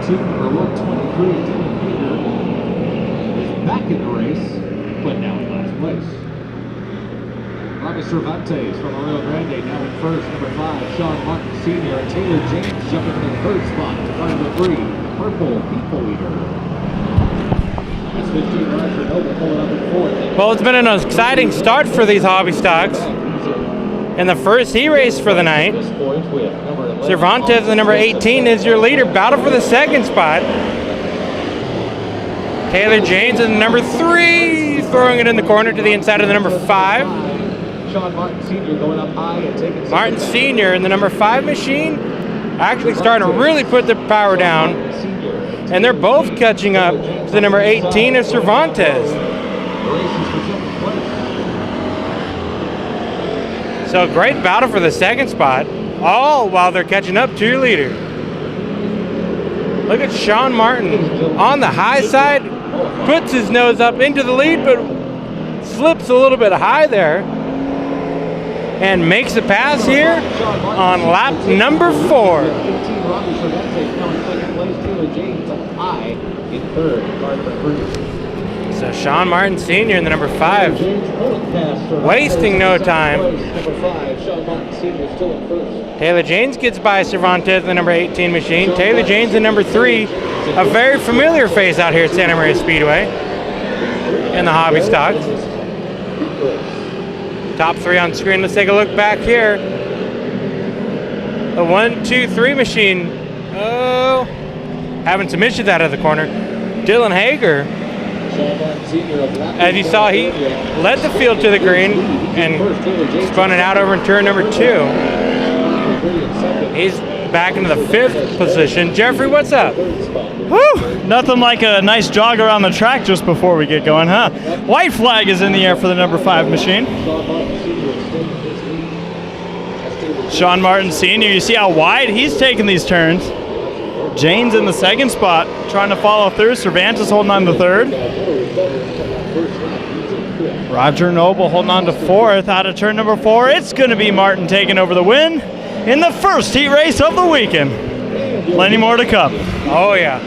2, number 123, Dylan Hager, is back in the race, but now in last place. Robbie Cervantes from Rio Grande now in first, number 5, Sean Martin Sr. and Taylor James jumping in the third spot to car number 3, Purple People Leader. That's 15, Roger Noble pulling up in fourth. Well, it's been an exciting start for these hobby stocks. In the first heat race for the night, Cervantes, the number 18, is your leader. Battle for the second spot. Taylor James in the number 3, throwing it in the corner to the inside of the number 5. Sean Martin Sr. going up high and taking Martin Sr. in the number 5 machine, actually starting to really put the power down. And they're both catching up to the number 18 of Cervantes. So great battle for the second spot, all while they're catching up to your leader. Look at Sean Martin on the high side, puts his nose up into the lead, but slips a little bit high there and makes a pass here on lap number 4. So Sean Martin Sr. in the number 5, wasting no time. Taylor James gets by Cervantes, the number 18 machine. Taylor James in number 3, a very familiar face out here at Santa Maria Speedway in the hobby stocks. Top 3 on screen. Let's take a look back here. The 1, 2, 3 machine. Oh, having some issues out of the corner. Dylan Hager, as you saw, he led the field to the green and spun it out over in turn number 2. He's back into the 5th position. Jeffrey, what's up? Whew, nothing like a nice jog around the track just before we get going, huh? White flag is in the air for the number 5 machine. Sean Martin Sr., you see how wide he's taking these turns. James in the 2nd spot, trying to follow through. Cervantes holding on to 3rd. Roger Noble holding on to 4th. Out of turn number 4, it's going to be Martin taking over the win in the first heat race of the weekend. Plenty more to come. Oh, yeah.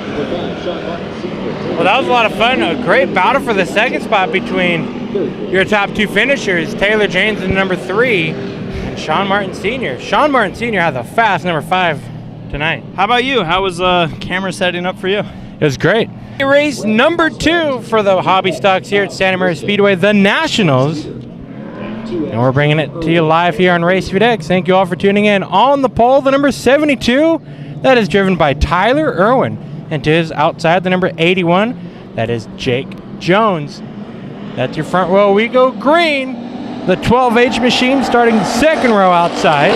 Well, that was a lot of fun. A great battle for the 2nd spot between your top 2 finishers, Taylor James in number 3 and Sean Martin Sr. Sean Martin Sr. has a fast number 5 tonight. How about you? How was camera setting up for you? It was great. Race number 2 for the hobby stocks here at Santa Maria Speedway, the Nationals. And we're bringing it to you live here on Race X. Thank you all for tuning in. On the pole, the number 72, that is driven by Tyler Irwin. And to his outside, the number 81, that is Jake Jones. That's your front row. We go green. The 12H machine starting 2nd row outside.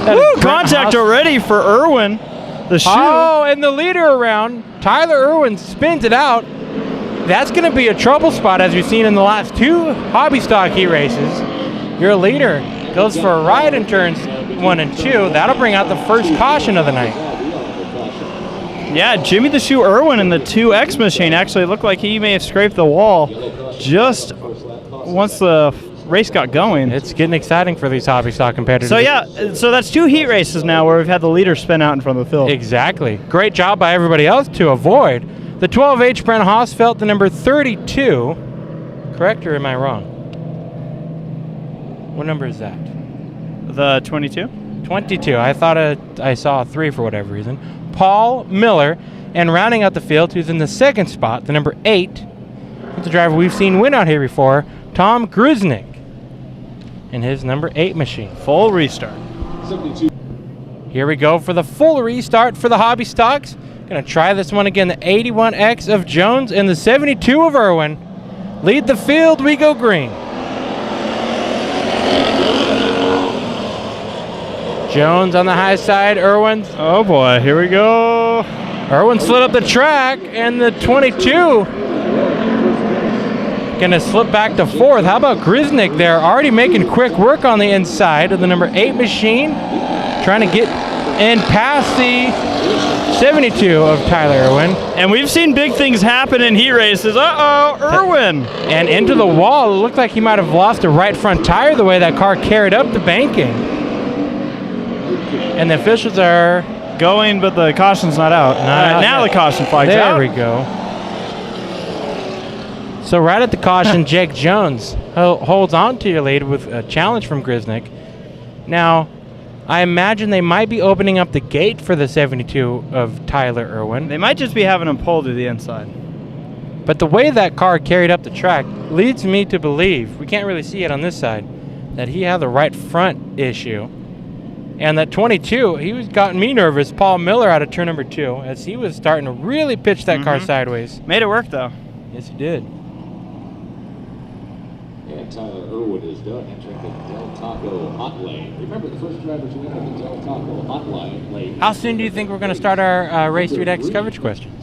Woo, contact already for Irwin. The shoe. Oh, and the leader around, Tyler Irwin spins it out. That's going to be a trouble spot, as we've seen in the last 2 hobby stock heat races. Your leader goes for a ride in turns 1 and 2. That'll bring out the first caution of the night. Yeah, Jimmy the Shoe Irwin in the 2X machine actually looked like he may have scraped the wall just once the race got going. It's getting exciting for these hobby stock competitors. So yeah, so that's 2 heat races now where we've had the leader spin out in front of the field. Exactly. Great job by everybody else to avoid the 12H. Brent Hausfeld, the number 32. Correct, or am I wrong? What number is that? The 22? 22. I thought I saw a 3 for whatever reason. Paul Miller, and rounding out the field, who's in the 2nd spot, the number 8. It's a driver we've seen win out here before, Tom Gruznik, in his number 8 machine. Full restart. Here we go for the full restart for the hobby stocks. Gonna try this one again. The 81X of Jones and the 72 of Irwin lead the field. We go green. Jones on the high side. Irwin. Oh boy, here we go. Irwin slid up the track, and the 22 gonna slip back to 4th. How about Gruznik there? Already making quick work on the inside of the number 8 machine. Trying to get in past the 72 of Tyler Irwin. And we've seen big things happen in heat races. Uh-oh, Irwin. And into the wall. It looked like he might have lost a right front tire the way that car carried up the banking. And the officials are going, but the caution's not out. Now the caution flag's out. There we go. So right at the caution, Jake Jones holds on to your lead with a challenge from Grisnick. Now, I imagine they might be opening up the gate for the 72 of Tyler Irwin. They might just be having him pull to the inside. But the way that car carried up the track leads me to believe, we can't really see it on this side, that he had the right front issue. And that 22, he was gotten me nervous, Paul Miller out of turn number 2, as he was starting to really pitch that car sideways. Made it work, though. Yes, he did. And Tyler Irwin is done entering the Del Taco hot lane. Remember, the first driver to enter the Del Taco hot lane. How soon do you think we're going to start our Race 3X coverage questions?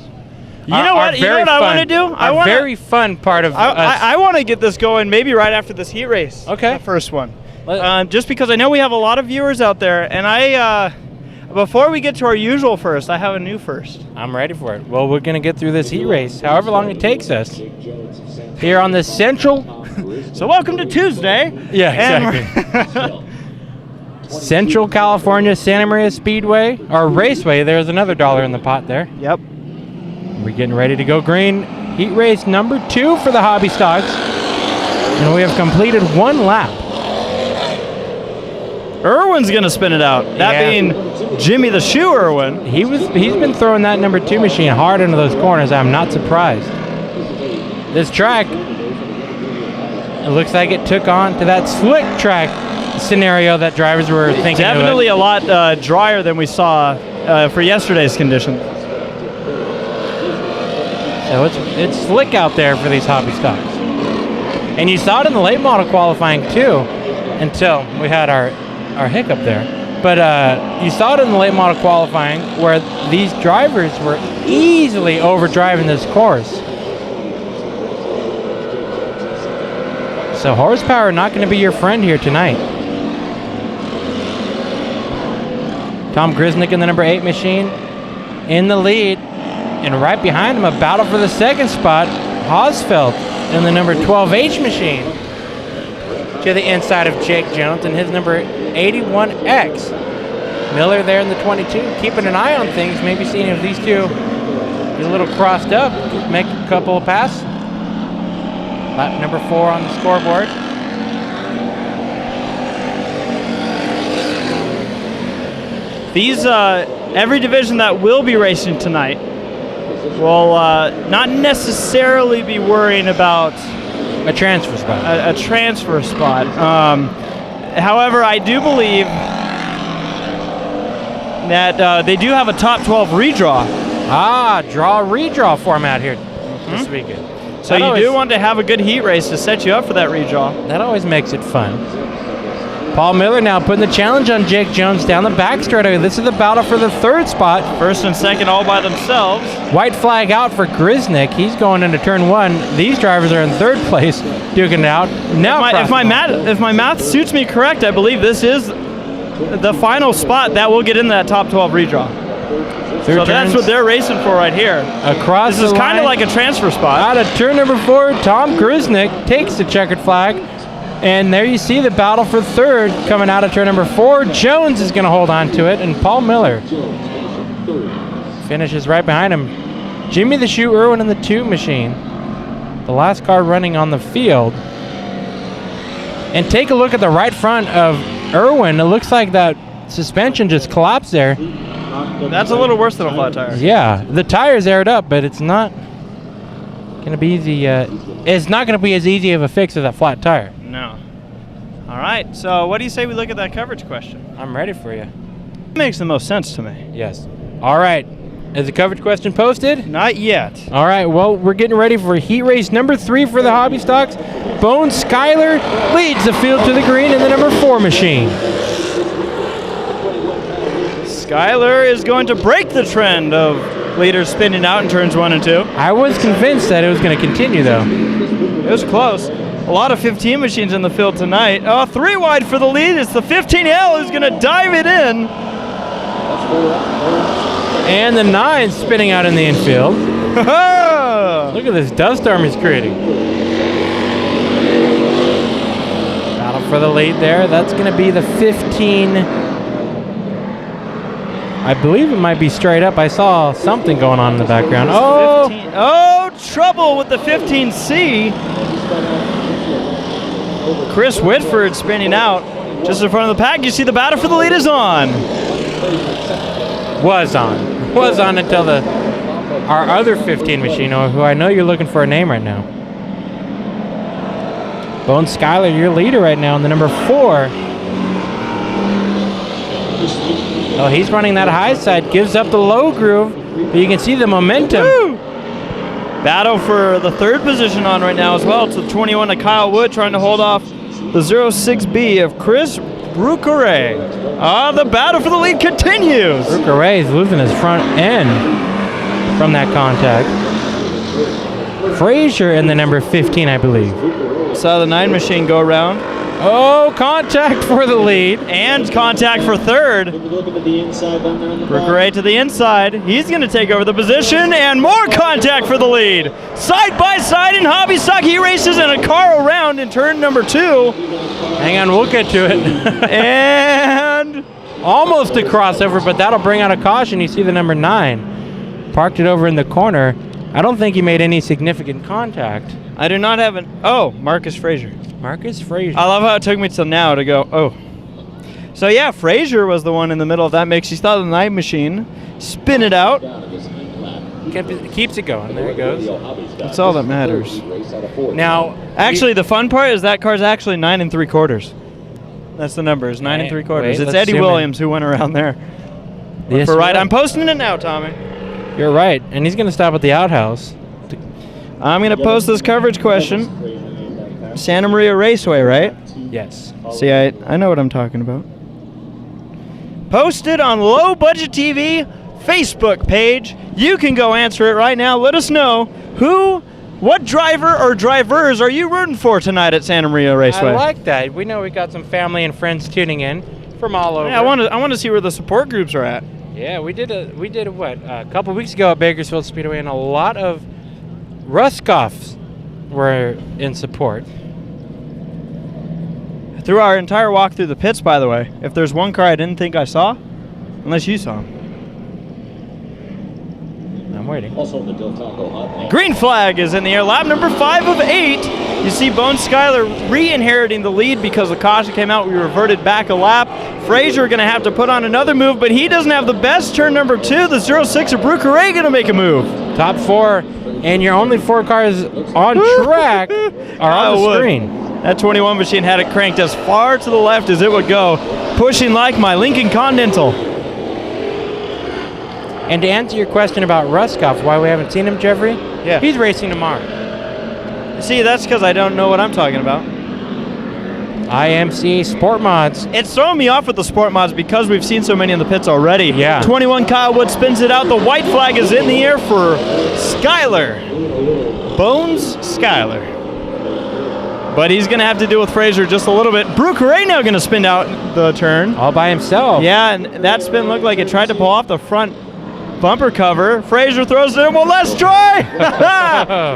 You know what I want to do? Very fun part of I want to get this going maybe right after this heat race. Okay. The first one. Just because I know we have a lot of viewers out there, and before we get to our usual first, I have a new first. I'm ready for it. Well, we're going to get through this heat race, however long it takes us, here on the Central. So welcome to Tuesday. Yeah, exactly. Central California Santa Maria Speedway, or Raceway. There's another $1 in the pot there. Yep. We're getting ready to go green. Heat race number 2 for the hobby stocks. And we have completed 1 lap. Irwin's going to spin it out. That being Jimmy the Shoe Irwin. He's been throwing that number 2 machine hard into those corners. I'm not surprised. This track, it looks like it took on to that slick track scenario that drivers were thinking. Definitely a lot drier than we saw for yesterday's conditions. So it's slick out there for these hobby stocks. And you saw it in the late model qualifying too, until we had our hiccup there. But you saw it in the late model qualifying where these drivers were easily overdriving this course. So horsepower not going to be your friend here tonight. Tom Grisnick in the number 8 machine in the lead. And right behind him, a battle for the second spot, Hosfeld in the number 12H machine to the inside of Jake Jones and his number 81X. Miller there in the 22, keeping an eye on things, maybe seeing if these two get a little crossed up, make a couple of passes. Lap number 4 on the scoreboard. These, every division that will be racing tonight will not necessarily be worrying about a transfer spot. A transfer spot. However, I do believe that they do have a top 12 redraw. Redraw format here this weekend. So you do want to have a good heat race to set you up for that redraw. That always makes it fun. Paul Miller now putting the challenge on Jake Jones down the back straightaway. This is the battle for the 3rd spot. First and second all by themselves. White flag out for Grisnick. He's going into turn 1. These drivers are in 3rd place, duking it out. Now, if my math suits me correct, I believe this is the final spot that will get in that top 12 redraw. So that's what they're racing for right here. Across this is kind of like a transfer spot. Out of turn number 4, Tom Grisnick takes the checkered flag. And there you see the battle for 3rd coming out of turn number 4. Jones is going to hold on to it, and Paul Miller finishes right behind him. Jimmy the Shoe Irwin in the 2 machine, the last car running on the field. And take a look at the right front of Irwin. It looks like that suspension just collapsed there. That's a little worse than a flat tire. Yeah, the tire's aired up, but it's not going to be easy. It's not going to be as easy of a fix as a flat tire. No. All right, so what do you say we look at that coverage question? I'm ready for you. It makes the most sense to me. Yes. All right. Is the coverage question posted? Not yet. All right, well, we're getting ready for heat race number 3 for the hobby stocks. Bone Skyler leads the field to the green in the number 4 machine. Skyler is going to break the trend of leaders spinning out in turns 1 and 2. I was convinced that it was going to continue, though. It was close. A lot of 15 machines in the field tonight. 3 wide for the lead. It's the 15L who's going to dive it in. And the 9 spinning out in the infield. Look at this dust storm he's creating. Battle for the lead there. That's going to be the 15. I believe it might be straight up. I saw something going on in the background. Oh! 15. Oh, trouble with the 15C. Chris Whitford spinning out just in front of the pack. You see the battle for the lead is on. Was on until our other 15 machine, who I know you're looking for a name right now. Bone Skyler, your leader right now in the number 4. Oh, he's running that high side, gives up the low groove, but you can see the momentum. Woo! Battle for the 3rd position on right now as well. It's the 21 to Kyle Wood trying to hold off the 06B of Chris Brucare. The battle for the lead continues. Brucare is losing his front end from that contact. Frazier in the number 15, I believe. Saw the 9 machine go around. Oh, contact for the lead. And contact for 3rd. Brucare to the inside. He's going to take over the position. And more contact for the lead. Side by side in hobby stock. He races in a car around in turn number 2. Hang on, we'll get to it. And almost a crossover, but that'll bring out a caution. You see the number 9. Parked it over in the corner. I don't think he made any significant contact. I do not have an... Oh, Marcus Frazier. Marcus Frazier. I love how it took me till now to go, oh. So yeah, Frazier was the one in the middle of that mix. He saw the 9 machine, spin it out. Keeps it going. There it goes. That's all that matters. Now, actually, the fun part is that car's actually 9 3/4. That's the number, is 9 3/4. It's Eddie Williams who went around there. Yes, for right, I'm posting it now, Tommy. You're right, and he's going to stop at the outhouse. I'm going to post this coverage question. Santa Maria Raceway, right? Yes. See, I know what I'm talking about. Posted on Low Budget TV Facebook page. You can go answer it right now. Let us know what driver or drivers are you rooting for tonight at Santa Maria Raceway? I like that. We know we got some family and friends tuning in from all over. Yeah, I want to see where the support groups are at. Yeah, we did a couple weeks ago at Bakersfield Speedway, and a lot of Ruskoffs were in support. Through our entire walk through the pits, by the way, if there's one car I didn't think I saw, unless you saw him. I'm waiting. Green flag is in the air. Lap number 5 of 8. You see Bone Skyler re-inheriting the lead because the caution came out. We reverted back a lap. Frazier going to have to put on another move, but he doesn't have the best. Turn number 2, the 06 of Brucare going to make a move. Top 4, and your only 4 cars on track are on the screen. That 21 machine had it cranked as far to the left as it would go, pushing like my Lincoln Continental. And to answer your question about Ruskoff, why we haven't seen him, Jeffrey? Yeah. He's racing tomorrow. See, that's because I don't know what I'm talking about. IMCA Sport Mods. It's throwing me off with the Sport Mods because we've seen so many in the pits already. Yeah. 21 Kyle Wood spins it out. The white flag is in the air for Skyler. Bones Skyler. But he's going to have to deal with Frazier just a little bit. Brucare now going to spin out the turn. All by himself. Yeah, and that spin looked like it tried to pull off the front bumper cover. Frazier throws it in. Well, let's try.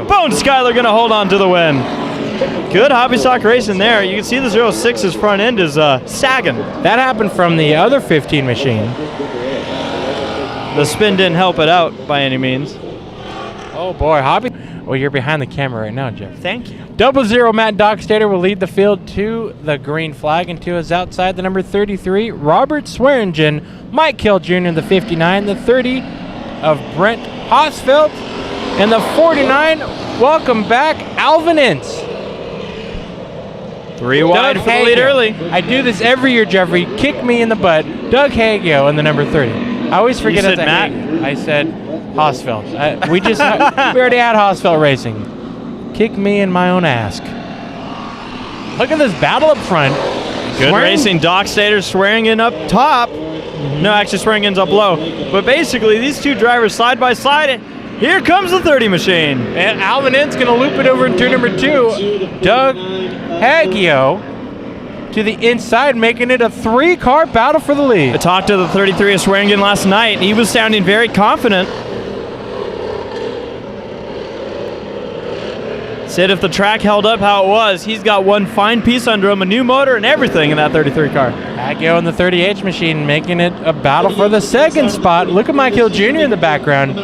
Bone Skyler going to hold on to the win. Good hobby stock racing there. You can see the 06's front end is sagging. That happened from the other 15 machine. The spin didn't help it out by any means. Oh boy, hobby. Well, you're behind the camera right now, Jeff. Thank you. 00 Matt Dockstader will lead the field to the green flag, and to his outside, the number 33, Robert Swearingen, Mike Hill Jr., the 59, the 30 of Brent Hosfeld, and the 49, welcome back, Alvin Ince. 3 wide for the lead early. I do this every year, Jeffrey. Kick me in the butt. Doug Hagio in the number 30. I always forget You said Matt? I said Hosfeld. We already had Hosfeld racing. Kick me in my own ass. Look at this battle up front. Good racing. Dockstader Swearingen up top. No, actually Swearingen's up low. But basically, these two drivers side by side. Here comes the 30 machine. And Alvin Ince going to loop it over in turn number 2. Doug Hagio to the inside, making it a 3-car battle for the lead. I talked to the 33 of Swearingen last night. He was sounding very confident. Said if the track held up how it was, he's got one fine piece under him, a new motor and everything in that 33 car. Haggio in the 30H machine making it a battle for the second spot. Look at Mike Hill Jr. in the background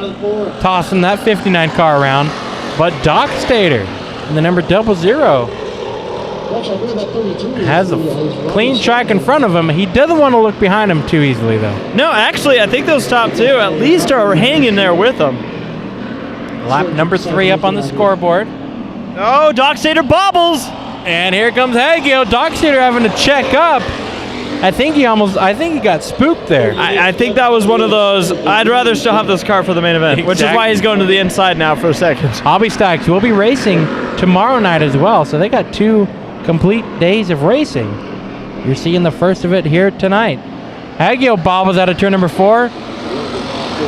tossing that 59 car around. But Doc Stater in the number 00 has a clean track in front of him. He doesn't want to look behind him too easily, though. No, actually, I think those top two at least are hanging there with him. Lap number 3 up on the scoreboard. Oh, Doc Stater bobbles. And here comes Haggio. Doc Stater having to check up. I think he got spooked there. I think that was one of those, I'd rather still have this car for the main event, which is why he's going to the inside now for a second. Hobby Stocks will be racing tomorrow night as well, so they got 2 complete days of racing. You're seeing the first of it here tonight. Haggio bobbles out of turn number 4.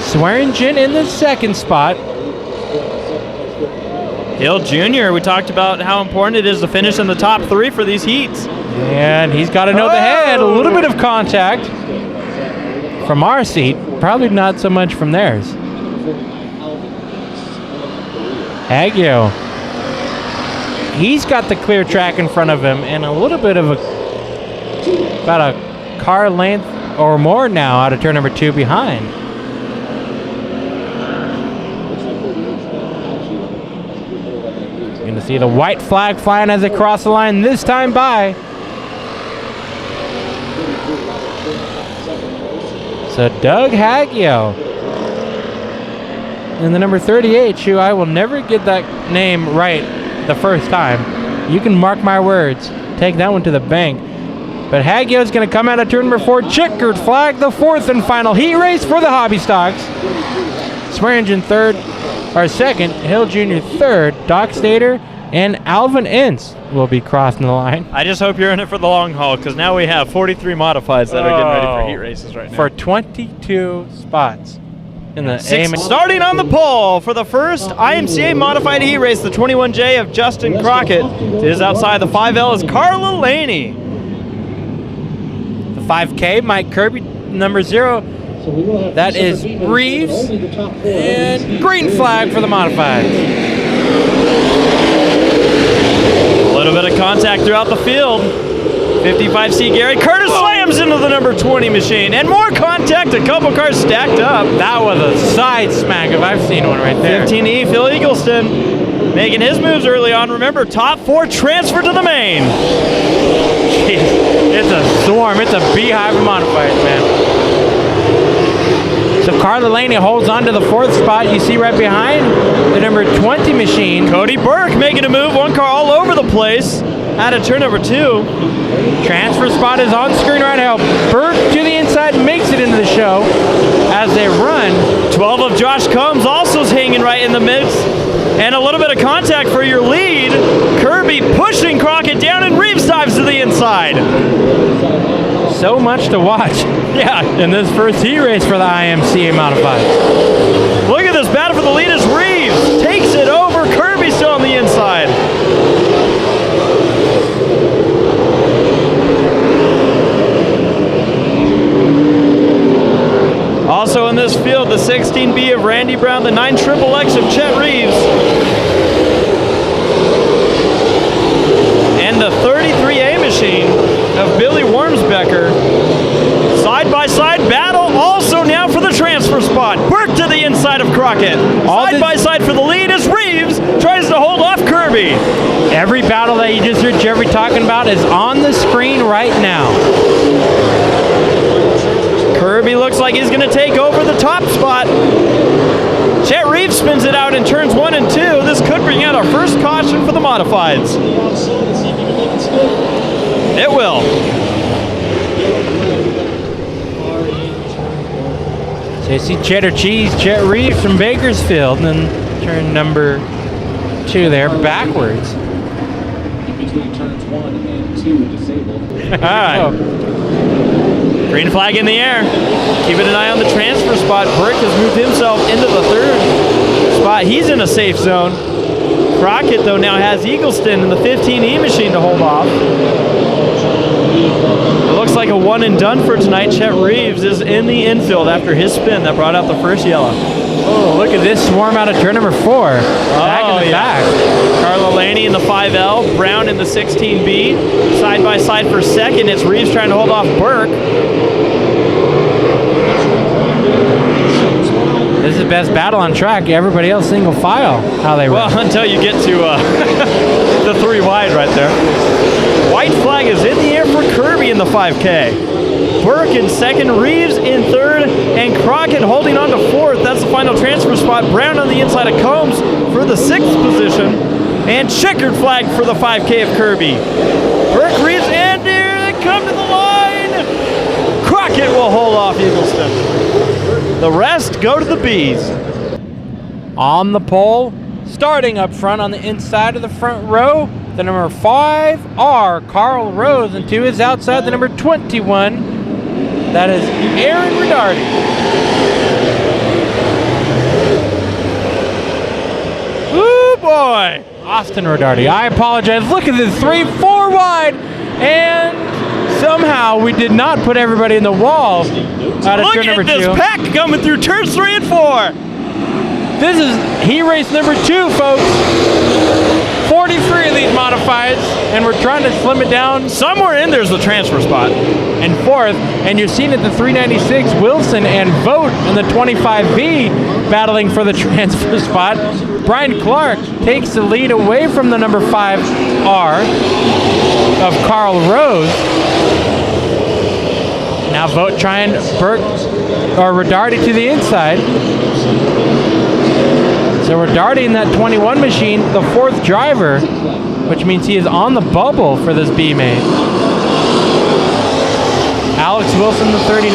Swearingen in the second spot. Hill Jr., we talked about how important it is to finish in the top 3 for these heats. And he's got to know the head. A little bit of contact from our seat. Probably not so much from theirs. Haggio. He's got the clear track in front of him and a little bit of about a car length or more now out of turn number 2 behind. You're going to see the white flag flying as they cross the line this time by. So Doug Haggio in the number 38, who I will never get that name right the first time. You can mark my words. Take that one to the bank. But Haggio's going to come out of turn number 4. Checkered flag, the 4th and final heat race for the Hobby Stocks. Swearingen second. Hill Jr. third. Doc Stater and Alvin Ince will be crossing the line. I just hope you're in it for the long haul, because now we have 43 modifieds that are getting ready for heat races right now. For 22 spots. In the starting on the pole for the first IMCA modified heat race, the 21J of Justin Crockett. It is outside the 5L is Carla Laney. The 5K, Mike Kirby, number 0. That is Reeves. And green flag for the modifieds. A little bit of contact throughout the field. 55C Gary Curtis slams into the number 20 machine, and more contact, a couple cars stacked up. That was a side smack if I've seen one right there. 15E Phil Eagleston making his moves early on. Remember, top 4 transfer to the main. Jeez, it's a swarm. It's a beehive of modifieds, man. So Carla Laney holds on to the 4th spot. You see right behind the number 20 machine. Cody Burke making a move, one car all over the place. Out of turn number 2. Transfer spot is on screen right now. Burke to the inside makes it into the show as they run. 12 of Josh Combs also is hanging right in the mix. And a little bit of contact for your lead. Kirby pushing Crockett down, and Reeves dives to the inside. So much to watch. Yeah. In this first heat race for the IMCA modified. Look at this battle for the lead as Reeves takes it over. Kirby still on the inside. Also in this field, the 16B of Randy Brown, the 9XXX of Chet Reeves, and the 33A machine of Billy Wormsbecker. Side-by-side battle also now for the transfer spot. Burke to the inside of Crockett. Side-by-side for the lead as Reeves tries to hold off Kirby. Every battle that you just heard Jeffrey talking about is on the screen right now. Kirby looks like he's going to take over the top spot. Chet Reeves spins it out in turns 1 and 2. This could bring out our first caution for the modifieds. It will. So you see Cheddar Cheese, Chet Reeves from Bakersfield, and then turn number 2 there, backwards. Between turns 1 and 2 disabled. All right. Green flag in the air. Keeping an eye on the transfer spot. Burke has moved himself into the 3rd spot. He's in a safe zone. Crockett, though, now has Eagleston and the 15E machine to hold off. It looks like a one and done for tonight. Chet Reeves is in the infield after his spin that brought out the first yellow. Oh, look at this swarm out of turn number 4. Back in the back. Carla Laney in the 5L, Brown in the 16B. Side by side for second. It's Reeves trying to hold off Burke. This is the best battle on track. Everybody else single file. How they run. Well, until you get to the 3 wide right there. White flag is in the air for Kirby in the 5K. Burke in second, Reeves in third, and Crockett holding on to fourth. That's the final transfer spot. Brown on the inside of Combs for the 6th position, and checkered flag for the 5K of Kirby. Burke, Reeves, and here they come to the line. Crockett will hold off Eagleston. The rest go to the Bs. On the pole, starting up front on the inside of the front row, the number 5 are Carl Rose, and to his outside, the number 21. That is Aaron Redardi. Ooh, boy. Austin Redardi. I apologize. Look at this 3-4 wide, and somehow we did not put everybody in the wall out of turn number 2. Look at this pack coming through turns 3 and 4. This is heat race number 2, folks. 43 of these modifieds, and we're trying to slim it down. Somewhere in there's the transfer spot. And 4th, and you're seeing at the 396, Wilson and Vogt in the 25V battling for the transfer spot. Brian Clark takes the lead away from the number 5R of Carl Rose. Now Vogt trying Burke or Redardi to the inside. So Redardi in that 21 machine, the 4th driver, which means he is on the bubble for this B main. Alex Wilson, the 39.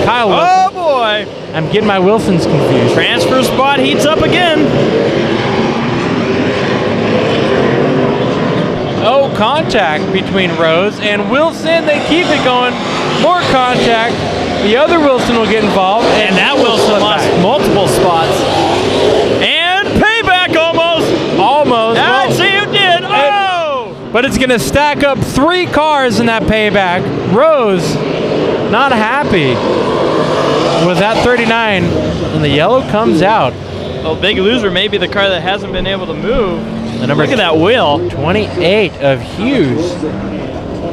Kyle Wilson. Oh boy! I'm getting my Wilsons confused. Transfer spot heats up again. Oh, contact between Rose and Wilson. They keep it going. More contact. The other Wilson will get involved. And that Wilson lost multiple spots. And payback almost. Almost. Let's see who did. Oh! But it's going to stack up 3 cars in that payback. Rose, not happy with that 39. And the yellow comes out. Well, big loser may be the car that hasn't been able to move. The number Look at that wheel. 28 of Hughes.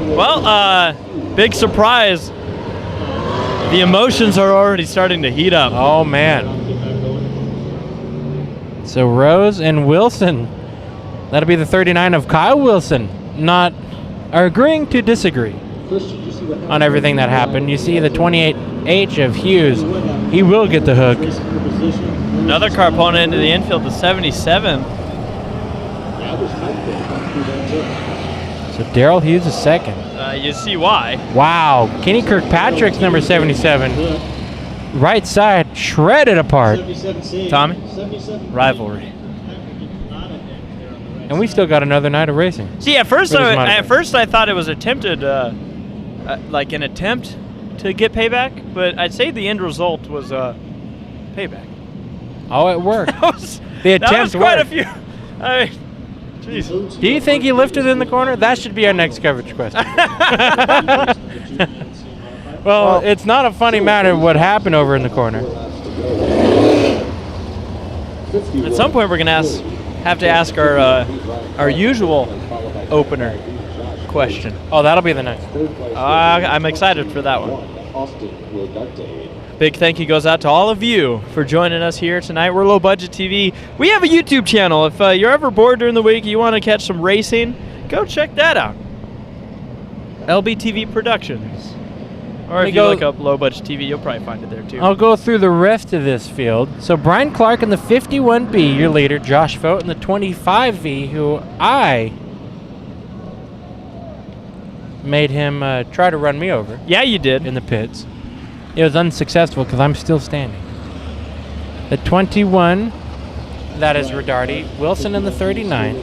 Well, big surprise. The emotions are already starting to heat up. Oh, man. So Rose and Wilson, that'll be the 39 of Kyle Wilson, are agreeing to disagree on everything that happened. You see the 28H of Hughes. He will get the hook. Another car pulling into the infield, the 77. So Daryl Hughes is second. You see why. Wow. Kenny Kirkpatrick's number 77. Right side shredded apart. Tommy? Rivalry. And we still got another night of racing. See, at first I thought it was attempted, like an attempt to get payback, but I'd say the end result was payback. Oh, it worked. The attempt that was quite worked. a few. I mean, jeez. Do you think he lifted in the corner? That should be our next coverage question. Well, it's not a funny matter what happened over in the corner. At some point, we're gonna have to ask our usual opener question. Oh, that'll be the next. I'm excited for that one. Big thank you goes out to all of you for joining us here tonight. We're Low Budget TV. We have a YouTube channel. If you're ever bored during the week, you want to catch some racing, go check that out. LBTV Productions. Or if you look up Low Budget TV, you'll probably find it there too. I'll go through the rest of this field. So Brian Clark in the 51B, your leader. Josh Vogt in the 25V, who I made him try to run me over. Yeah, you did. In the pits. It was unsuccessful because I'm still standing. The 21, that is Redardi. Wilson in the 39.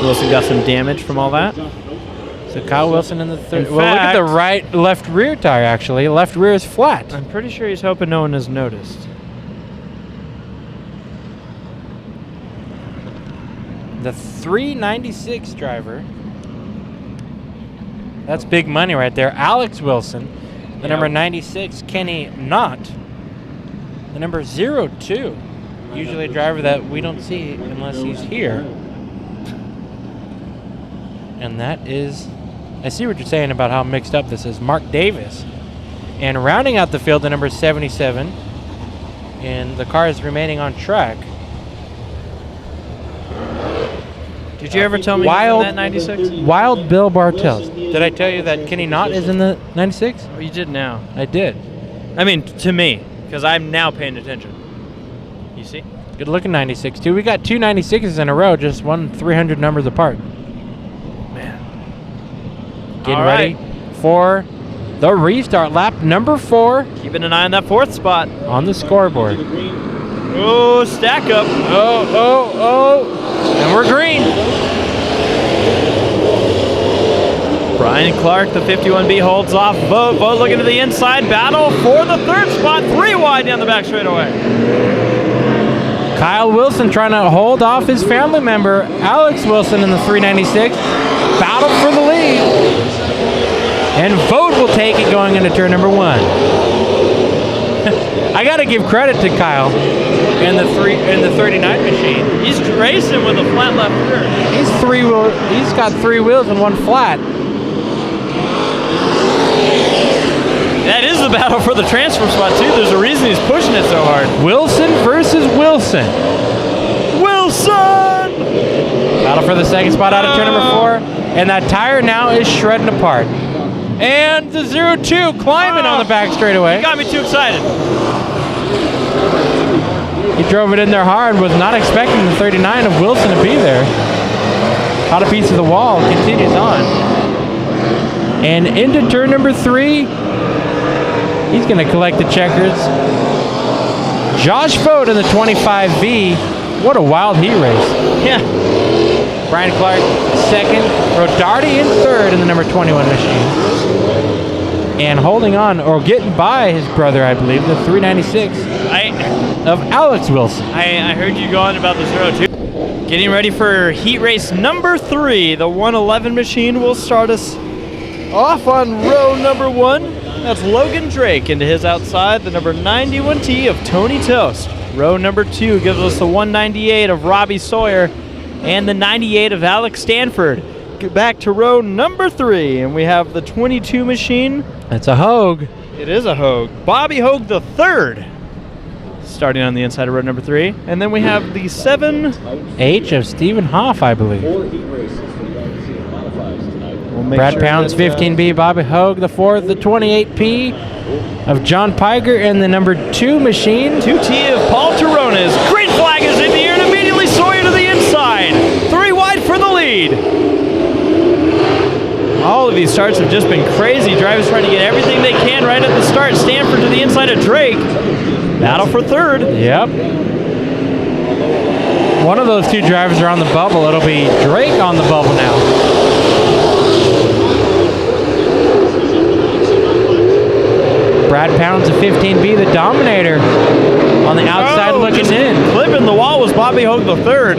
Wilson got some damage from all that. So Kyle Wilson in the 30. Well, look at the left rear tire, actually. Left rear is flat. I'm pretty sure he's hoping no one has noticed. The 396 driver That's big money right there. Alex Wilson, the number 96, Kenny Knott, the number 02, usually a driver that we don't see unless he's here. And that is, I see what you're saying about how mixed up this is, Mark Davis. And rounding out the field, the number 77, and the car is remaining on track. Did you ever tell me Wild, that 96? Wild Bill Bartels. Did I tell you that Kenny Knott is in the 96? Oh, you did now. I did. I mean, to me, because I'm now paying attention. You see? Good looking 96, too. We got two 96s in a row, just 300 numbers apart. Man. Getting ready for the restart. Lap number 4. Keeping an eye on that 4th spot. On the scoreboard. Oh, stack up. Oh. And we're green. Brian Clark, the 51B, holds off Vogt. Vogt looking to the inside. Battle for the 3rd spot. 3 wide down the back straightaway. Kyle Wilson trying to hold off his family member, Alex Wilson, in the 396. Battle for the lead. And Vogt will take it going into turn number 1. I got to give credit to Kyle in the 39 machine. He's racing with a flat left rear. He's got 3 wheels and 1 flat. That is the battle for the transfer spot too. There's a reason he's pushing it so hard. Wilson versus Wilson. Wilson! Battle for the 2nd spot out of turn number 4. And that tire now is shredding apart. And the 02 climbing on the back straightaway. Got me too excited. He drove it in there hard, was not expecting the 39 of Wilson to be there. Caught a piece of the wall, continues on. And into turn number 3, he's going to collect the checkers. Josh Vogt in the 25V. What a wild heat race. Yeah. Brian Clark 2nd. Rodarty in 3rd in the number 21 machine. And holding on, or getting by his brother, I believe, the 396 of Alex Wilson. I heard you go on about the 02. Getting ready for heat race number 3. The 111 machine will start us off on row number 1. That's Logan Drake into his outside, the number 91T of Tony Toast. Row number 2 gives us the 198 of Robbie Sawyer and the 98 of Alex Stanford. Get back to row number 3, and we have the 22 machine. It's a Hogue. It is a Hogue. Bobby Hogue the 3rd, starting on the inside of row number 3. And then we have the 7H of Stephen Hoff, I believe. Brad Pounds, 15B, Bobby Hogue, the 4th, the 28P of John Piger, and the number 2 machine. 2T of Paul Tarones. Green flag is in the air, and immediately Sawyer to the inside. 3 wide for the lead. All of these starts have just been crazy. Drivers trying to get everything they can right at the start. Stanford to the inside of Drake. Battle for 3rd. Yep. One of those 2 drivers are on the bubble. It'll be Drake on the bubble now. Brad Pounds of 15B, the Dominator, on the outside looking in. Clipping the wall was Bobby Hogue the 3rd.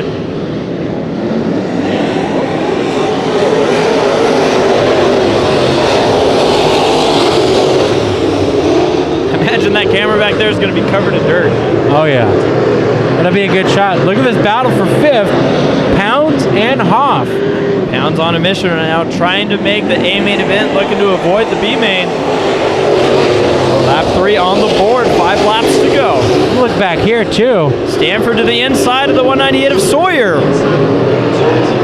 Imagine that camera back there is going to be covered in dirt. Oh yeah, that'll be a good shot. Look at this battle for 5th, Pounds and Hoff. Pounds on a mission right now, trying to make the A main event, looking to avoid the B main. Lap 3 on the board, 5 laps to go. Look back here too. Stanford to the inside of the 198 of Sawyer.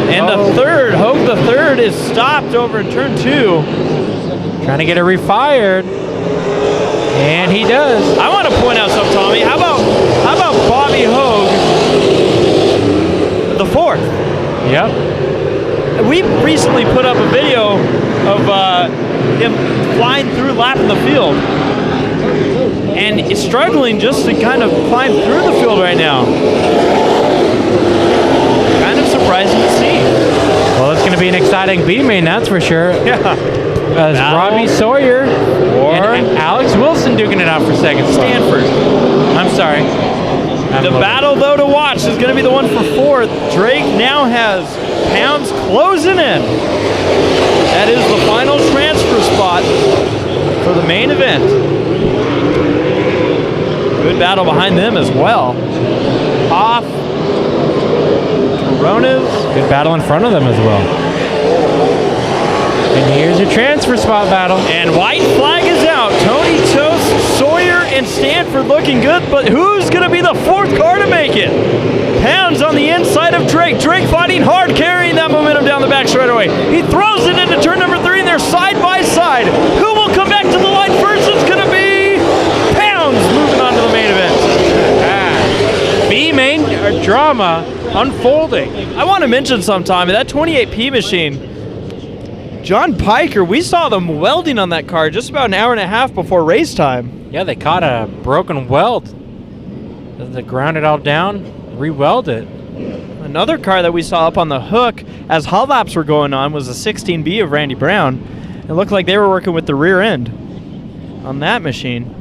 And the 3rd, Hogue the 3rd, is stopped over in turn 2. Trying to get it refired. And he does. I want to point out something, Tommy. How about Bobby Hogue, the 4th? Yep. We recently put up a video of him flying through lapping the field. And is struggling just to kind of climb through the field right now. Kind of surprising to see. Well, it's going to be an exciting B main, that's for sure. Yeah. As Robbie Sawyer and Alex Wilson duking it out for 2nd spot. Stanford. I'm sorry. The battle, though, to watch is going to be the one for fourth. Drake now has Pounds closing in. That is the final transfer spot for the main event. Good battle behind them as well. Off. Coronas. Good battle in front of them as well. And here's your transfer spot battle. And white flag is out. Tony Toast, Sawyer, and Stanford looking good, but who's going to be the fourth car to make it? Pounds on the inside of Drake. Drake fighting hard, carrying that momentum down the back straightaway. He throws it into turn number 3, and they're side by side. Who will come back to the line first? It's going to be Pounds moving on to the main event. B-main drama unfolding. I want to mention sometime that 28P machine, John Piker, we saw them welding on that car just about an hour and a half before race time. Yeah, they caught a broken weld. They ground it all down, re-weld it. Another car that we saw up on the hook as hot laps were going on was a 16B of Randy Brown. It looked like they were working with the rear end on that machine.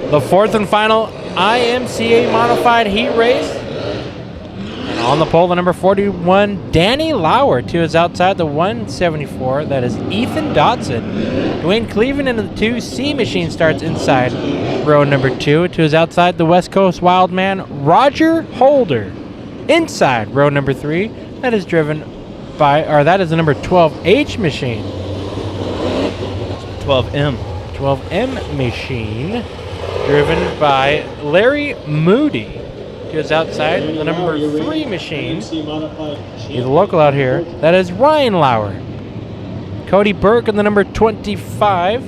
The fourth and final IMCA modified heat race. And on the pole, the number 41, Danny Lauer, to his outside, the 174. That is Ethan Dotson. Dwayne Cleveland into the 2C machine starts inside row number 2. To his outside, the West Coast Wildman, Roger Holder. Inside row number 3. That is driven by, or that is the number 12H machine. 12M. 12M machine. Driven by Larry Moody. To his outside, the number 3 machine. He's a local out here. That is Ryan Lauer. Cody Burke in the number 25.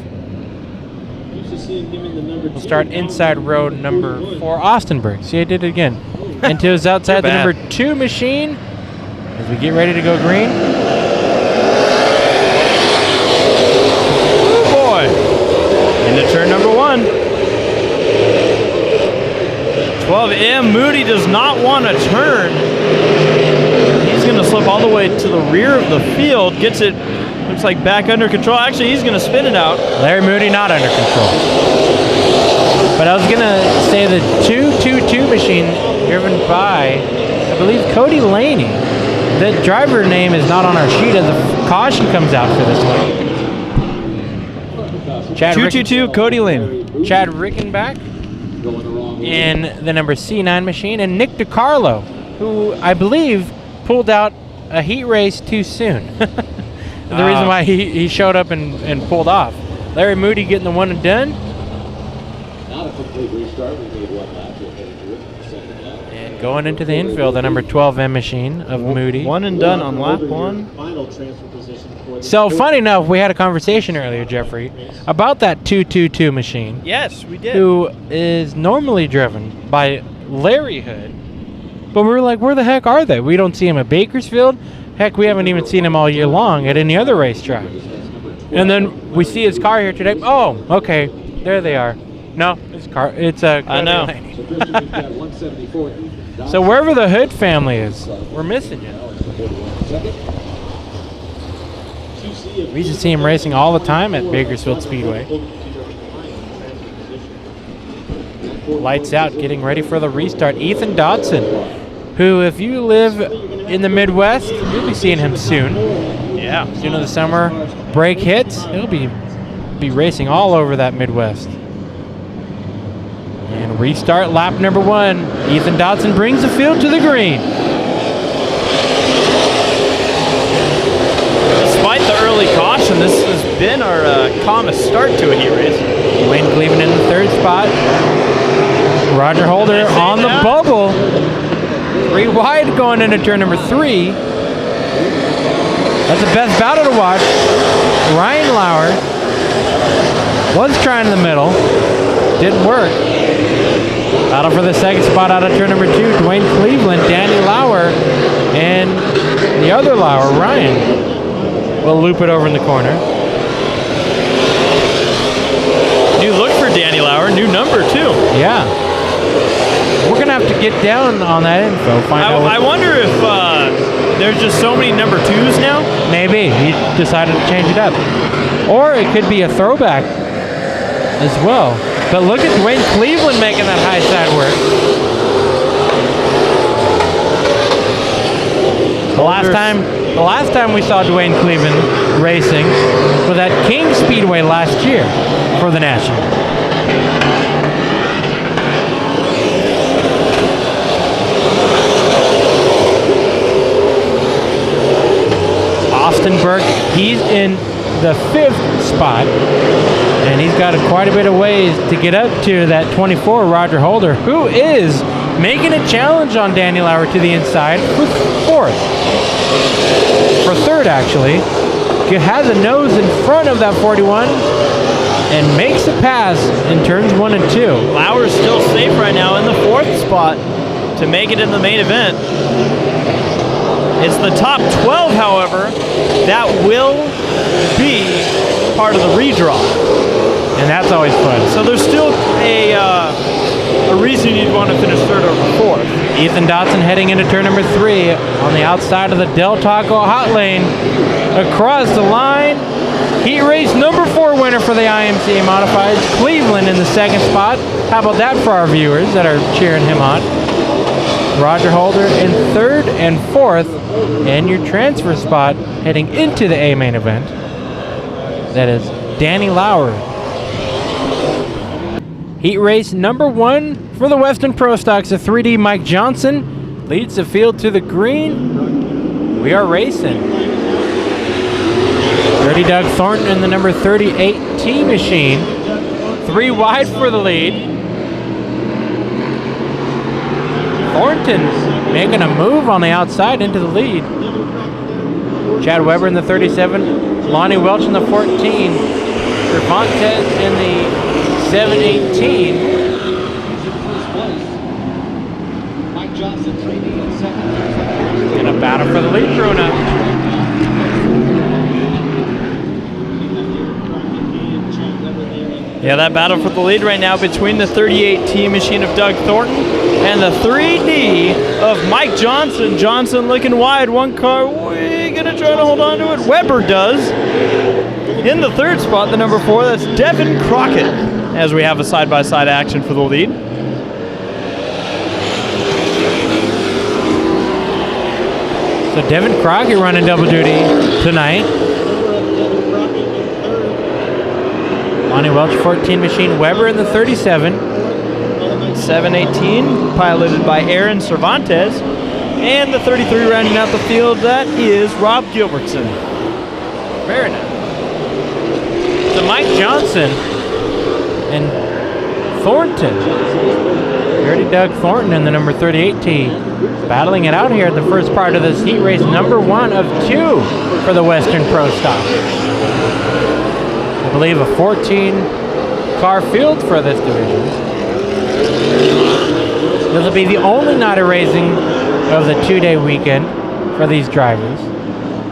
We'll start inside row number 4. Austin Burke. See, I did it again. And to his outside, the number 2 machine. As we get ready to go green. Oh boy. Into turn number 1. 12M, Moody does not want to turn. He's going to slip all the way to the rear of the field. Gets it, looks like back under control. Actually, he's going to spin it out. Larry Moody not under control. But I was going to say the 222 machine driven by, I believe, Cody Laney. The driver name is not on our sheet as the caution comes out for this one. 222, Cody Laney. Chad Rickenback in the number C9 machine, and Nick DiCarlo, who I believe pulled out a heat race too soon. The reason why he showed up and pulled off. Larry Moody getting the one and done. Not a complete restart. We made one lap. We'll head into it. Second lap. And going into the infield, the number 12M machine of Moody. One and done on lap 1. Final transfer position for So funny enough, we had a conversation earlier, Jeffrey, about that 222 machine. Yes, we did. Who is normally driven by Larry Hood. But we were like, where the heck are they? We don't see him at Bakersfield. Heck, we haven't even seen him all year long at any other racetrack. And then we see his car here today. Oh, okay, there they are. No, it's a. I know. So wherever the Hood family is, we're missing you. We used to see him racing all the time at Bakersfield Speedway. Lights out, getting ready for the restart. Ethan Dotson, who, if you live in the Midwest, you'll be seeing him soon. Yeah. Soon in the summer break hits, he'll be racing all over that Midwest. And restart lap number 1. Ethan Dotson brings the field to the green. Despite the early caution, this has been our calmest start to a heat race. Wayne Cleveland in the 3rd spot. Roger Holder on the bubble. 3 wide going into turn number 3. That's the best battle to watch. Ryan Lauer was trying in the middle. Didn't work. Battle for the 2nd spot out of turn number 2. Dwayne Cleveland, Danny Lauer, and the other Lauer, Ryan, will loop it over in the corner. New look for Danny Lauer, new number too. Yeah. We're going to have to get down on that info. I wonder if there's just so many number 2s now. Maybe. He decided to change it up. Or it could be a throwback as well. But look at Dwayne Cleveland making that high side work. The last time we saw Dwayne Cleveland racing was at King Speedway last year for the National. Austin Burke, he's in the 5th spot, and he's got quite a bit of ways to get up to that 24 Roger Holder, who is making a challenge on Danny Lauer to the inside for 4th. For 3rd, actually. He has a nose in front of that 41 and makes a pass in turns 1 and 2. Lauer's still safe right now in the 4th spot to make it in the main event. It's the top 12, however, that will be part of the redraw. And that's always fun. So there's still a reason you'd want to finish 3rd over 4th. Ethan Dotson heading into turn number 3 on the outside of the Del Taco hot lane. Across the line, heat race number 4 winner for the IMCA Modifieds, Cleveland in the 2nd spot. How about that for our viewers that are cheering him on? Roger Holder in 3rd and 4th, and your transfer spot heading into the A main event. That is Danny Lauer. Heat race number 1 for the Western Pro Stocks, a 3D Mike Johnson leads the field to the green. We are racing. Dirty Doug Thornton in the number 38 T Machine. 3 wide for the lead. Thornton making a move on the outside into the lead. Chad Weber in the 37, Lonnie Welch in the 14, Cervantes in the 718. Mike Johnson, 3D in 2nd. In a battle for the lead, Bruna. Yeah, that battle for the lead right now between the 38 T Machine of Doug Thornton and the 3D of Mike Johnson. Johnson looking wide, 1 car. We're going to try to hold on to it. Weber does. In the 3rd spot, the number 4, that's Devin Crockett, as we have a side-by-side action for the lead. So Devin Crockett running double duty tonight. Lonnie Welch, 14 Machine. Weber in the 37. 718, piloted by Aaron Cervantes. And the 33 rounding out the field, that is Rob Gilbertson. Very nice. So Mike Johnson and Thornton. Dirty Doug Thornton in the number 38 T. Battling it out here at the first part of this heat race, number 1 of 2 for the Western Pro Stock. I believe a 14-car field for this division. This will be the only night of racing of the 2-day weekend for these drivers.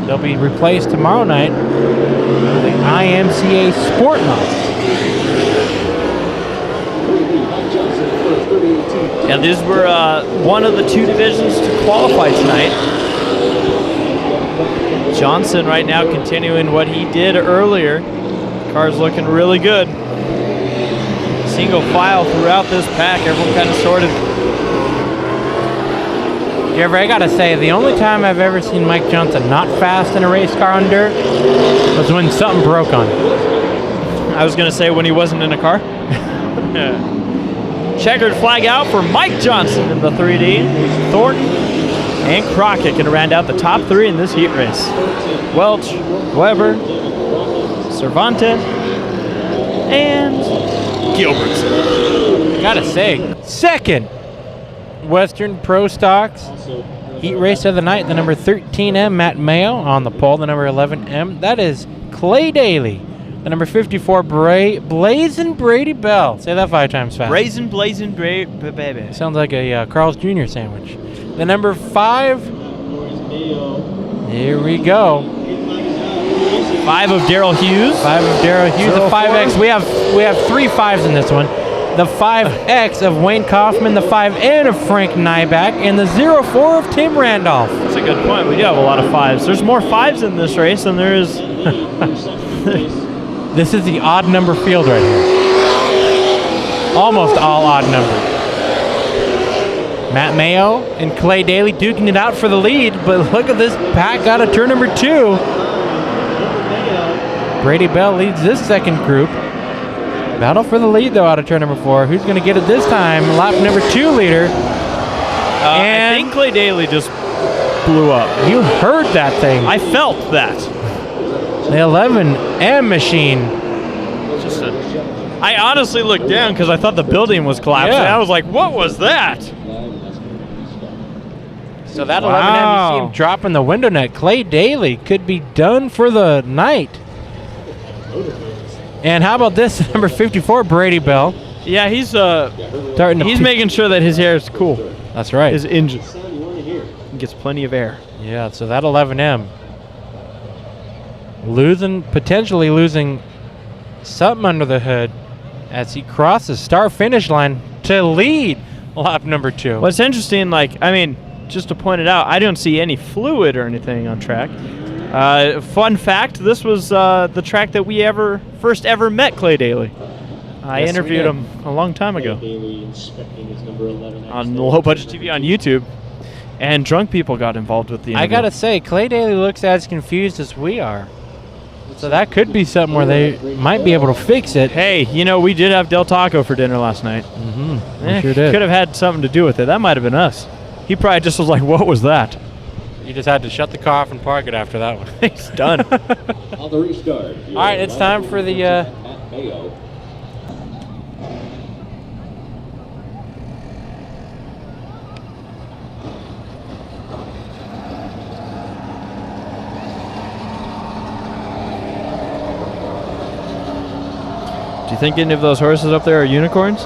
They'll be replaced tomorrow night with the IMCA Sport Mods. Yeah, these were one of the 2 divisions to qualify tonight. Johnson right now continuing what he did earlier. Car's looking really good. Single file throughout this pack. Everyone kind of sorted. I gotta say, the only time I've ever seen Mike Johnson not fast in a race car on dirt was when something broke on him. I was gonna say when he wasn't in a car. Checkered flag out for Mike Johnson in the 3D. Thornton and Crockett can round out the top 3 in this heat race. Welch, Weber, Cervantes, and Gilbertson. Gotta say, 2nd Western Pro Stocks heat race of the night, the number 13M, Matt Mayo on the pole, the number 11M. That is Clay Daly. The number 54, Blazin' Brady Bell. Say that 5 times fast. Blazin' baby. Sounds like a Carl's Jr. sandwich. The number 5. Here we go. 5 of Daryl Hughes. 5 of Daryl Hughes. The 5X. We have 3 5s in this one. The 5X of Wayne Kaufman, the 5N of Frank Nyback, and the 04 of Tim Randolph. That's a good point. We do have a lot of 5s. There's more 5s in this race than there is. This is the odd number field right here. almost all odd numbers. Matt Mayo and Clay Daly duking it out for the lead, but look at this pack out of turn number 2. Brady Bell leads this second group. Battle for the lead, though, out of turn number 4. Who's going to get it this time? Lap number 2 leader. I think Clay Daly just blew up. You heard that thing. I felt that. The 11M machine. I honestly looked down because I thought the building was collapsing. Yeah. I was like, what was that? So that 11M, you see him dropping the window net. Clay Daly could be done for the night. And how about this, number 54, Brady Bell. Yeah, he's He's making sure that his hair is cool. That's right. His engine. He gets plenty of air. Yeah, so that 11M. Potentially losing something under the hood as he crosses start finish line to lead lap number 2. What's interesting, just to point it out, I don't see any fluid or anything on track. Fun fact, this was the track that we first ever met Clay Daly. I interviewed him a long time ago on Low Budget TV on YouTube, and drunk people got involved with the interview. I gotta say, Clay Daly looks as confused as we are. So that could be something where they might be able to fix it. Hey, we did have Del Taco for dinner last night. Mm-hmm. We sure did. Could have had something to do with it. That might have been us. He probably just was like, what was that? You just had to shut the car off and park it after that one. He's done. On the restart. All right, it's time for the... Matt Mayo. Do you think any of those horses up there are unicorns?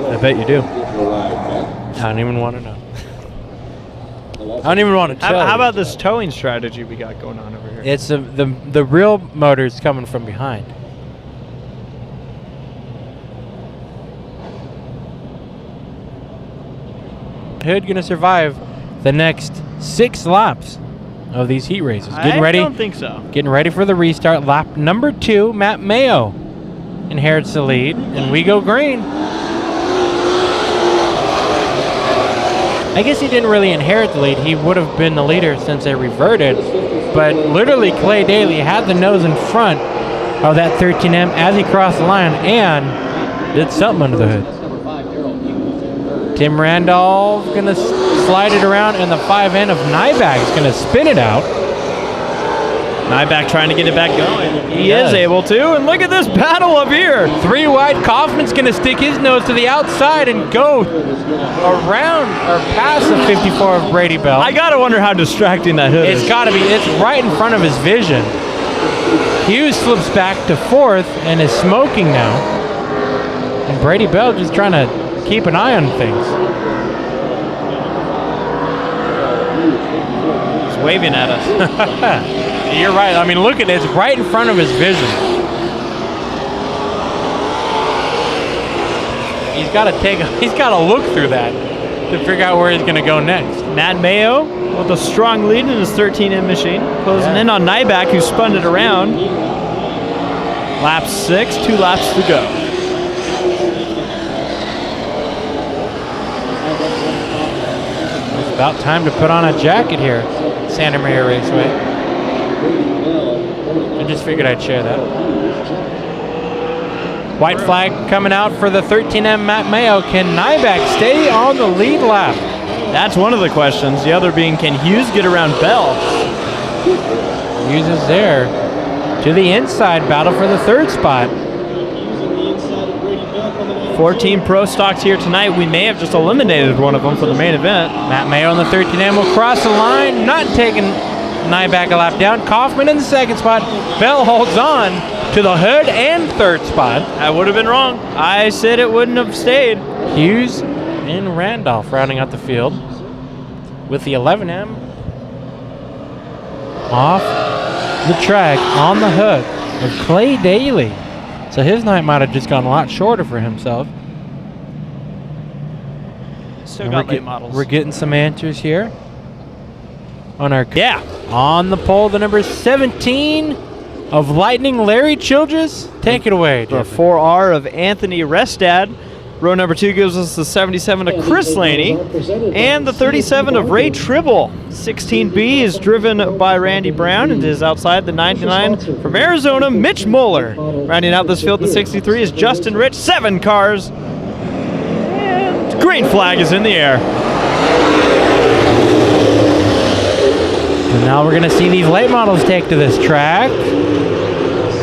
I bet you do. I don't even want to know. I don't even want to tell How you. about this towing strategy we got going on over here? It's the real motor's coming from behind. Hood gonna survive the next 6 laps of these heat races. Getting ready. I don't think so. Getting ready for the restart. Lap number 2, Matt Mayo inherits the lead, and we go green. I guess he didn't really inherit the lead. He would have been the leader since they reverted. But literally, Clay Daly had the nose in front of that 13M as he crossed the line and did something under the hood. Tim Randolph gonna slide it around, and the 5N of Nyback is gonna spin it out. Nyback trying to get it back going. He does. is able to, and look at this battle up here. 3 wide. Kaufman's gonna stick his nose to the outside and go around or past the 54 of Brady Bell. I gotta wonder how distracting that hood is. It's gotta be. It's right in front of his vision. Hughes slips back to 4th and is smoking now. And Brady Bell just trying to keep an eye on things. He's waving at us. You're right. I mean, look at it. It's right in front of his vision. He's got to look through that to figure out where he's going to go next. Matt Mayo with a strong lead in his 13M machine, closing in on Nyback, who spun it around. Lap 6, 2 laps to go. It's about time to put on a jacket here, Santa Maria Raceway. I just figured I'd share that. White flag coming out for the 13M Matt Mayo. Can Nyback stay on the lead lap? That's one of the questions. The other being, can Hughes get around Bell? Hughes is there. To the inside, battle for the 3rd spot. 14 pro stocks here tonight. We may have just eliminated one of them for the main event. Matt Mayo on the 13M will cross the line, not taking Nyback a lap down. Kaufman in the 2nd spot. Bell holds on to the hood and 3rd spot. I would have been wrong. I said it wouldn't have stayed. Hughes and Randolph rounding out the field with the 11M off the track on the hood of Clay Daly. So his night might have just gone a lot shorter for himself. Still got late models. We're getting some answers here on our Yeah. on the pole. The number 17 of Lightning Larry Childress. Take it away, The Jeff. 4R of Anthony Restad. Row number 2 gives us the 77 of Chris Laney and the 37 of Ray Tribble. 16B is driven by Randy Brown and is outside. The 99 from Arizona, Mitch Moeller. Rounding out this field, the 63 is Justin Rich. 7 cars. And green flag is in the air. And now we're going to see these late models take to this track.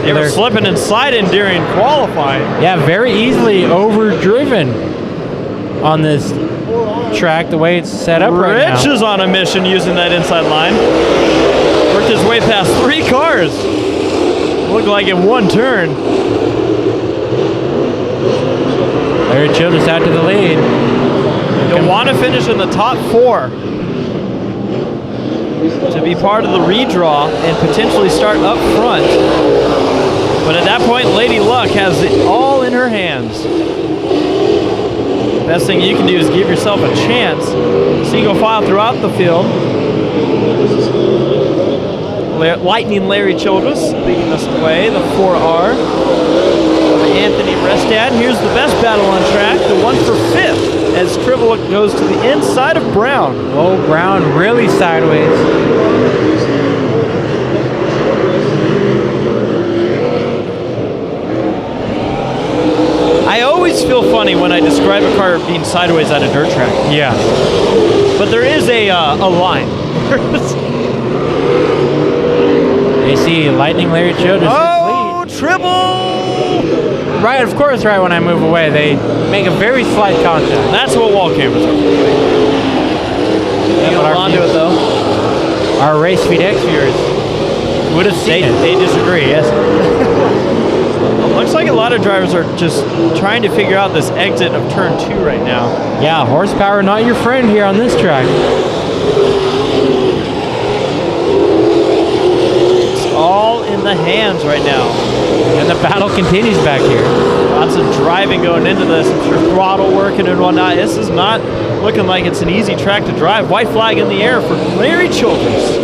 They were slipping and sliding during qualifying. Yeah, very easily overdriven on this track, the way it's set up right now. Rich is on a mission using that inside line. Worked his way past 3 cars. Looked like in one turn. Larry Childress out to the lead. You'll want to finish in the top 4 to be part of the redraw and potentially start up front. But at that point, Lady Luck has it all in her hands. Best thing you can do is give yourself a chance. Single file throughout the field. Lightning Larry Childress leading us away, the 4R of Anthony Restad. Here's the best battle on track, the 1 for 5th, as Tribble goes to the inside of Brown. Oh, Brown really sideways. I always feel funny when I describe a car being sideways at a dirt track. Yeah. But there is a line. You see Lightning Larry Childress. Oh, Tribble! Right, of course, right when I move away, they make a very slight contact. That's what wall cameras are. You hold on to it, though. Our Race Feed X viewers would have seen it. They disagree, yes. Looks like a lot of drivers are just trying to figure out this exit of turn 2 right now. Yeah, horsepower not your friend here on this track. It's all in the hands right now. And the battle continues back here. Lots of driving going into this. I'm sure throttle working and whatnot. This is not looking like it's an easy track to drive. White flag in the air for Larry Childress.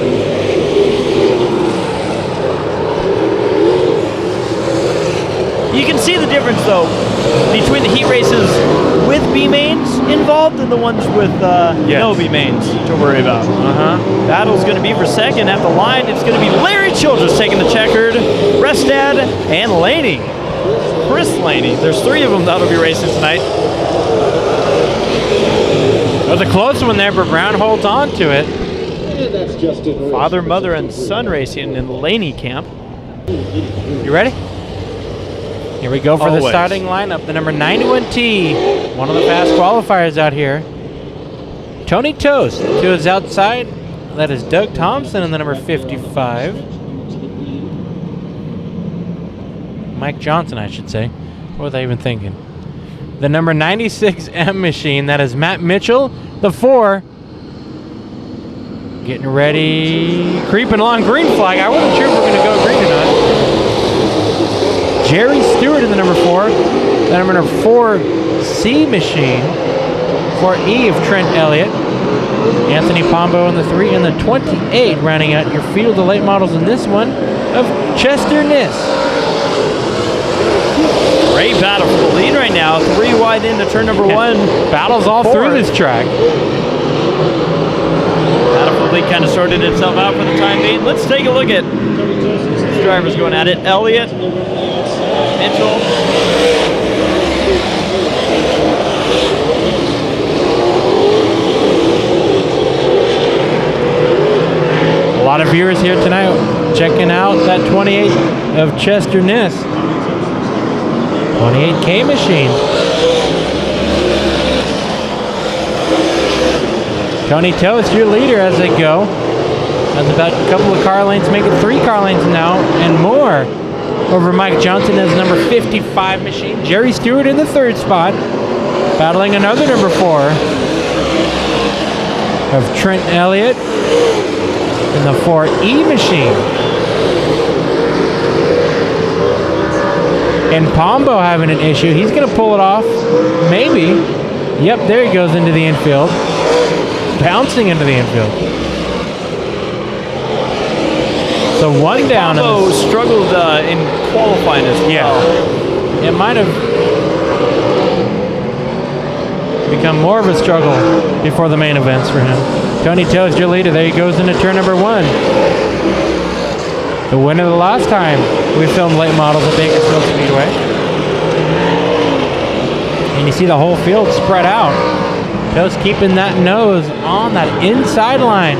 You can see the difference, though, between the heat races with B-mains involved and the ones with no B-mains to worry about. Battle's going to be for second. At the line, it's going to be Larry Childress taking the checkered, Restad, and Laney. Chris Laney. There's 3 of them that'll be racing tonight. It was a close one there, but Brown holds on to it. And that's Justin Rich. Father, mother, and son racing in the Laney camp. You ready? Here we go for the starting lineup. The number 91T, one of the fast qualifiers out here. Tony Toast to his outside. That is Doug Thompson in the number 55. Mike Johnson, I should say. What was I even thinking? The number 96M machine, that is Matt Mitchell. The 4. Getting ready. Creeping along, green flag. I wasn't sure if we're going to go green or not. Jerry Stewart in the number 4. The number 4C machine. 4E of Trent Elliott. Anthony Pombo in the 3. And the 28 rounding out your field of late models in this one of Chester Niss. Great battle for the lead right now. 3 wide into turn number 1. Battles all through this track. Battle for the lead kind of sorted itself out for the time being. Let's take a look at these drivers going at it. Elliott, Mitchell. A lot of viewers here tonight checking out that 28 of Chester Niss. 28K machine. Tony Toast, your leader as they go. That's about a couple of car lanes, make it 3 car lanes now and more over Mike Johnson as number 55 machine. Jerry Stewart in the 3rd spot, battling another number 4 of Trent Elliott in the 4E machine. And Pombo having an issue. He's going to pull it off. Maybe. Yep, there he goes into the infield. Bouncing into the infield. So one down. Nipomo struggled in qualifying as well. Yeah. It might have become more of a struggle before the main events for him. Tony Toe's your leader. There he goes into turn number 1. The winner the last time we filmed late models at Bakersfield Speedway. And you see the whole field spread out. Toe's keeping that nose on that inside line.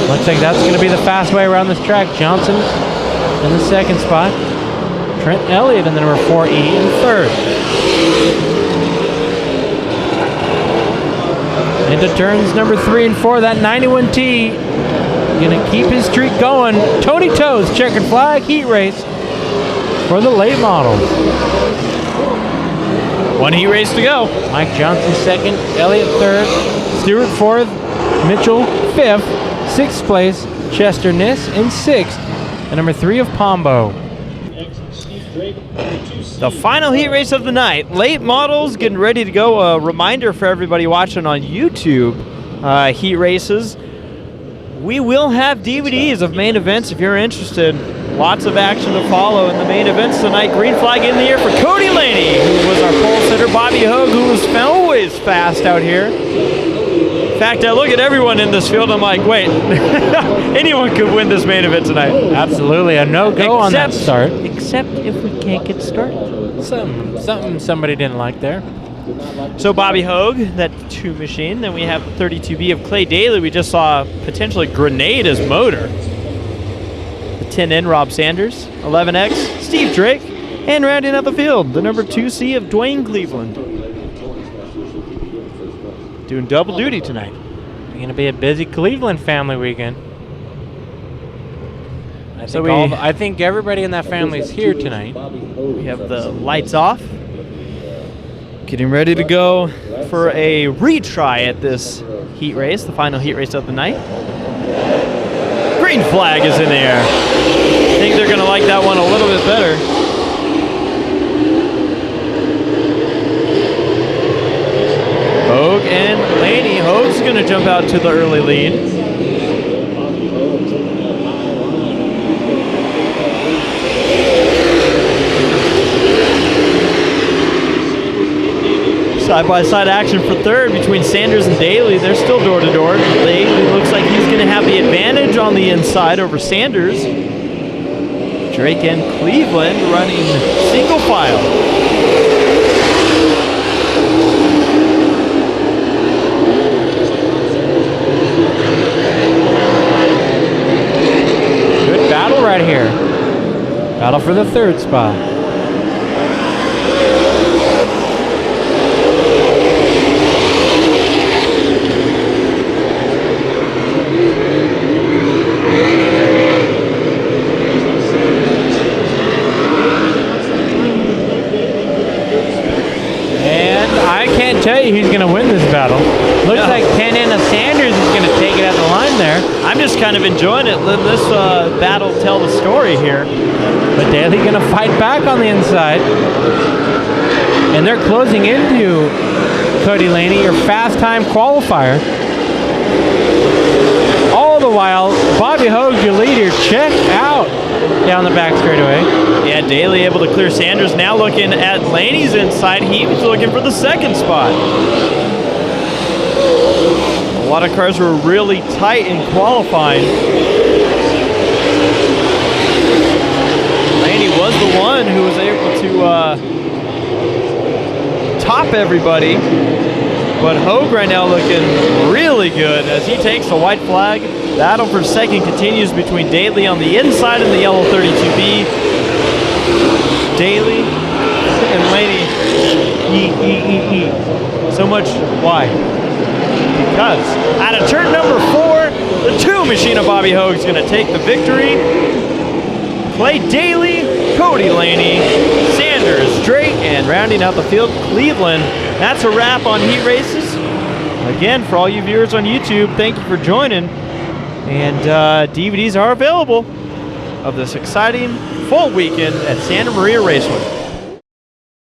Looks like that's going to be the fast way around this track. Johnson in the 2nd spot. Trent Elliott in the number 4E in 3rd. Into turns number 3 and 4. That 91T going to keep his streak going. Tony Toe's checkered flag heat race for the late models. 1 heat race to go. Mike Johnson 2nd, Elliott 3rd, Stewart 4th, Mitchell 5th, 6th place, Chester Niss in 6th, and number 3 of Pombo. The final heat race of the night. Late models getting ready to go. A reminder for everybody watching on YouTube, heat races. We will have DVDs of main events if you're interested. Lots of action to follow in the main events tonight. Green flag in the air for Cody Laney, who was our pole sitter. Bobby Hogue, who was always fast out here. In fact, I look at everyone in this field, I'm like, wait, anyone could win this main event tonight. Absolutely, a no-go on that start. Except if we can't get started. Something somebody didn't like there. So Bobby Hogue, that 2 machine. Then we have 32B of Clay Daly. We just saw potentially grenade his motor. The 10N Rob Sanders, 11X Steve Drake, and rounding out the field, the number 2C of Dwayne Cleveland. Doing double duty tonight. It's going to be a busy Cleveland family weekend. I think everybody in that family is here tonight. We have the lights off. Getting ready to go for a retry at this heat race, the final heat race of the night. Green flag is in the air. I think they're going to like that one a little bit better. Hogue and Laney. Hogue's going to jump out to the early lead. Side-by-side action for 3rd between Sanders and Daly. They're still door-to-door. Daly looks like he's going to have the advantage on the inside over Sanders. Drake and Cleveland running single file. Good battle right here. Battle for the 3rd spot. Tell you who's going to win this battle. Looks like 10N of Sanders is going to take it at the line there. I'm just kind of enjoying it. Let this battle tell the story here. But Daly going to fight back on the inside. And they're closing into Cody Laney, your fast time qualifier. All the while, Bobby Hogue, your leader, check out down the back straightaway. Yeah, Daly able to clear Sanders. Now looking at Laney's inside. He was looking for the 2nd spot. A lot of cars were really tight in qualifying. Laney was the one who was able to top everybody. But Hogue right now looking really good as he takes the white flag. Battle for 2nd continues between Daly on the inside and the yellow 32B. Daly and Laney. So much why? Because out of turn number 4, the 2 machine of Bobby Hogue is going to take the victory. Clay Daly, Cody Laney, Sanders, Drake, and rounding out the field, Cleveland. That's a wrap on heat races. Again, for all you viewers on YouTube, thank you for joining. And DVDs are available of this exciting full weekend at Santa Maria Raceway.